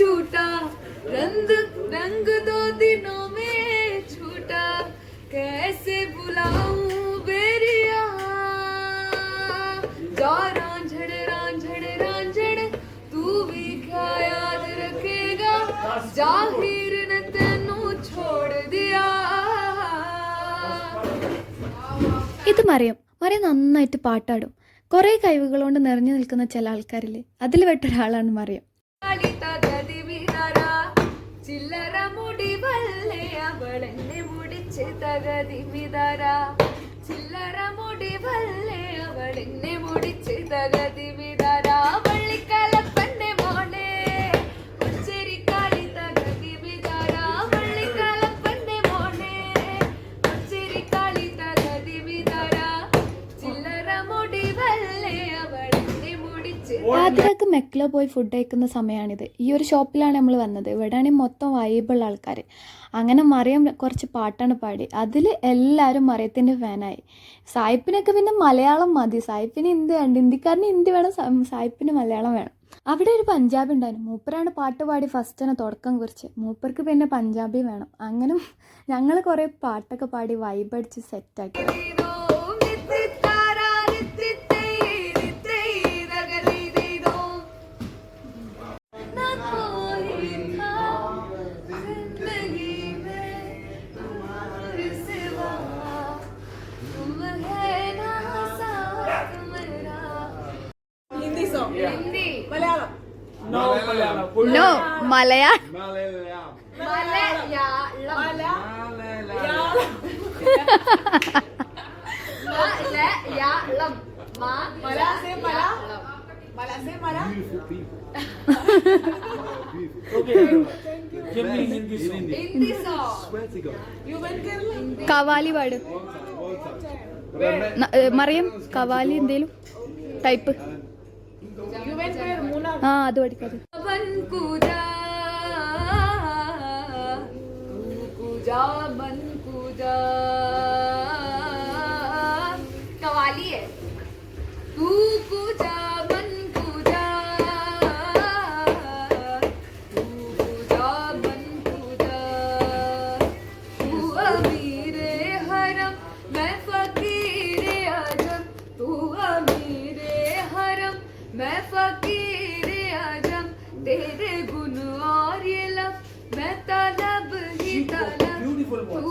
झूठा रंग रंग दो दिनों में छूटा कैसे बुलाऊं बेरिया जा रांझड़ रांझड़ रांझड़ तू भी क्या याद रखेगा जाहिर ने तेनू छोड़ दिया. ഇത് മറിയം നന്നായിട്ട് പാട്ടാടും. കുറേ കഴിവുകൾ കൊണ്ട് നിറഞ്ഞു നിൽക്കുന്ന ചില ആൾക്കാരില്ലേ, അതിൽ പെട്ടൊരാളാണ് മറിയം. ചില്ലറ മുടി വല്ലേ അവളെന്നെ മുടിച്ച് തകതി വിതര ചില്ലറ മുടി വല്ലേ അവളെന്നെ മുടിച്ച് തകതി വിതര വള്ളിക്കലപ്പന്റെ മോളെ ഉച്ചരിക്കാളി തകതി വിതര വള്ളിക്കലപ്പന്റെ മോളെ ഉച്ചരിക്കാളി തകതി വിതര ചില്ലറ മുടി വല്ലേ അവളെന്നെ മുടിച്ച്. പാതിരാക്ക് മെക്ലോ പോയി ഫുഡ് കഴിക്കുന്ന സമയമാണിത്. ഈ ഒരു ഷോപ്പിലാണ് നമ്മൾ വന്നത്. ഇവിടെയാണെങ്കിൽ മൊത്തം വൈബുള്ള ആൾക്കാർ. അങ്ങനെ മറിയം കുറച്ച് പാട്ടാണ് പാടി. അതിൽ എല്ലാവരും മറിയത്തിൻ്റെ ഫാനായി. സായിപ്പിനൊക്കെ പിന്നെ മലയാളം മതി. സായിപ്പിന് ഹിന്ദി വേണ്ട, ഹിന്ദിക്കാരന് ഹിന്ദി വേണം, സായിപ്പിന് മലയാളം വേണം. അവിടെ ഒരു പഞ്ചാബി ഉണ്ടായിരുന്നു. മൂപ്പരാണ് പാട്ട് പാടി ഫസ്റ്റ് തന്നെ തുടക്കം കുറിച്ച്. മൂപ്പർക്ക് പിന്നെ പഞ്ചാബി വേണം. അങ്ങനെ ഞങ്ങൾ കുറേ പാട്ടൊക്കെ പാടി വൈബടിച്ച് സെറ്റാക്കി. നോ മലയാളം. കവാലി പാട് മറിയം. കവാലി എന്തേലും ടൈപ്പ് ആ അത് പഠിക്കാതെ. कवाली है तू पूजा बन पूजा तू पूजा बन पूजा तू अमीर हरम मैं फकीर आजम तू अमीर हरम मैं फकीर आजम तेरे गुण और ये लब मैं तलब ही तलब तू